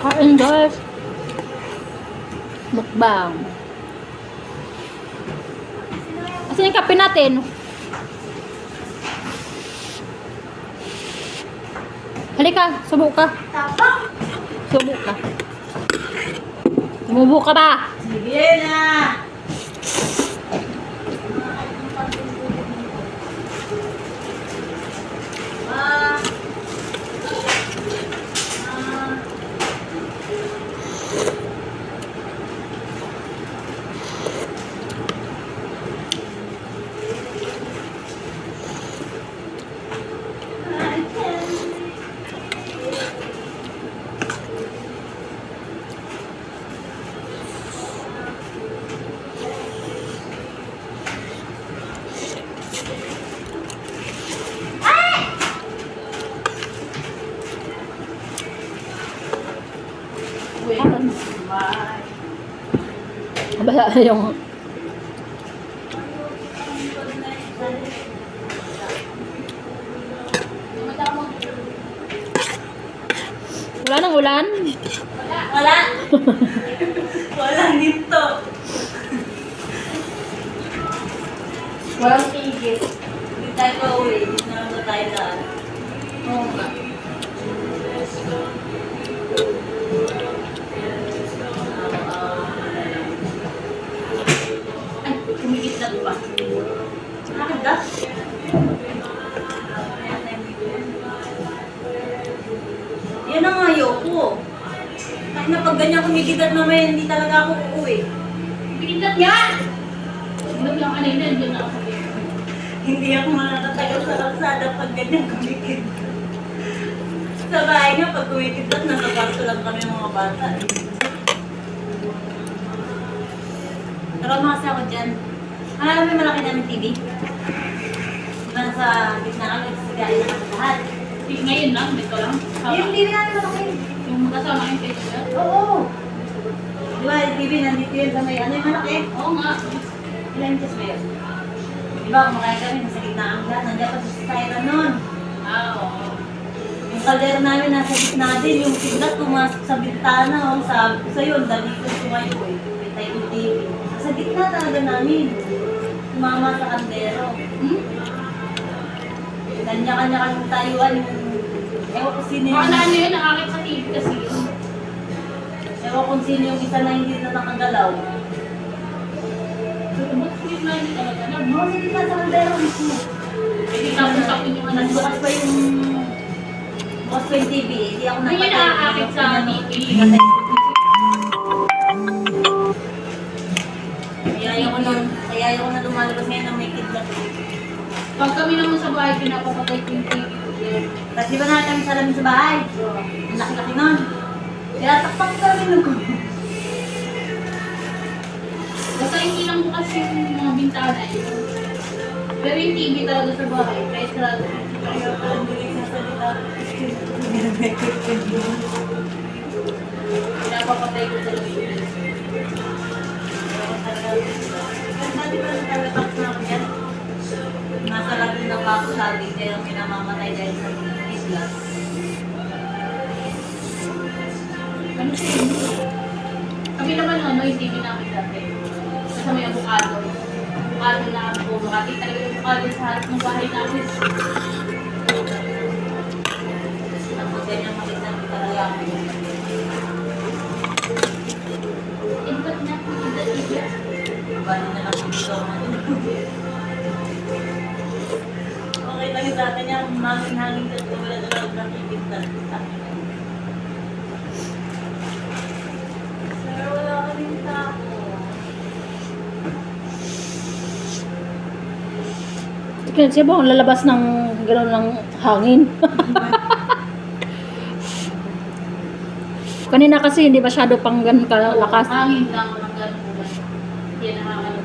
Kain guys. Mukbang. Asan yung kape natin? Halika, subo ka. Subo ka. Sumubo ka ba? Sige na! Bala yung wala nang ulan. Wala! Walang dito. Walang tigil. Hindi tayo pa uwi. Hindi na lang tayo daan. Oo nga. Ay, kumikit ba? Bakit ba? Yan ang ayoko. Kahit na pag ganyan kumikidat mamaya, hindi talaga ako uuwi. Kumikidat yan! Hindi lang kanina, hindi na ako. Hindi ako makakatagal sa kalsada pag ganyan kumikidat. Sa bahay nga, pag kumikidat, nasa kwarto lang kami mga bata. Naramasa ako dyan. Alam mo yung malaki namin TV? Diba nasa gitna kami, sigari na kami lahat. Ngayon lang, dito lang. Yung TV namin malaki. Yung magkasama yung picture. Oo! Diba, yung TV nandito yun sa may ano yung malaki? Oo nga. Ilan inches ba yun? Diba, kumakain kami, nasa gitna ang lahat. Nandiyan pa sa styra nun. Oo. Yung kaldero namin nasa gitna din, yung kidlat pumasok sa bintana. Oh, sabi ko sa'yo, dali ko sumayo eh. May tayo yung TV. Sa gitna talaga namin. Sumama sa kaldero. Kanya-kanya kami tayuan yung... Ewan ko sino yung... Ano yun, nakakit sa TV kasi yun. Ewan kung sino yung isa na hindi na nakagalaw. So, ba't hindi na yun talaga? Oo, sa gitna sa kaldero mismo. Hindi tapos yung ano. Bukas pa yung... Bukas pa yung TV. Hindi ako Ano yun nakakakit sa TV? Kaya ayaw ko na lumalabas ngayon ng may kidlat. Pag kami naman sa bahay, pinapapatay ko yung TV. Tapos di ba natin kami salamin sa bahay? Ang laki-laki nun. Kaya takpak kami nung... Basta hindi lang bukas yung mga bintana yun. Pero yung TV talaga sa bahay, kaya sarado. Kaya parang hindi nagsasalita. Pinapapatay ko talaga yun. Dati ba nagkalatak na ako yan? Nasa labi ng ako sabi, kaya minamamatay dahil sa kidlat. Ano siya yun? Kami naman ano, yung TV namin dati. Sa may avocado. Avocado na ako. Makakita talaga yung avocado sa harap ng bahay namin. Tapos ganyan makita ko talaga ako. Ibat na po, ibat. Bali na lang ang gusto ko okay lang sa akin yan, hangin-hangin ka ito, wala na lang nakikita. Sir, wala ka rin tao. Kasi ba ang lalabas ng gano'n ng hangin? Kanina kasi hindi masyado pang ganun kalakas. Hangin lang, walang gano'n. Hindi nakakalagot.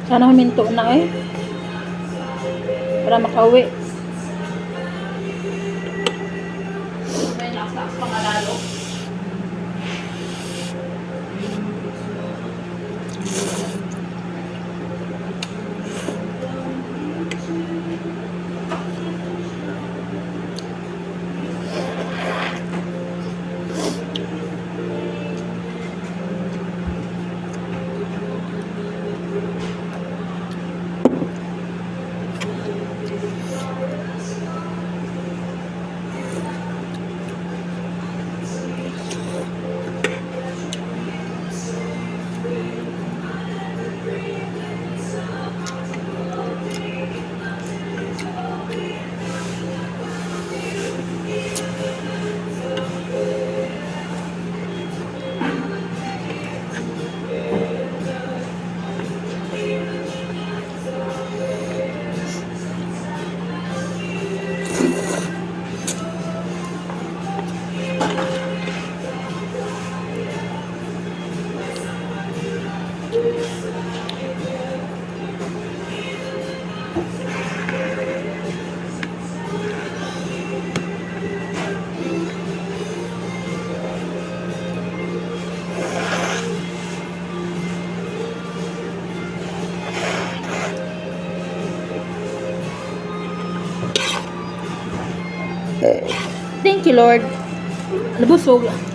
Sana huminto na eh. Para makauwi. May lakas pa nga lalo. Thank you, Lord. Nabusog.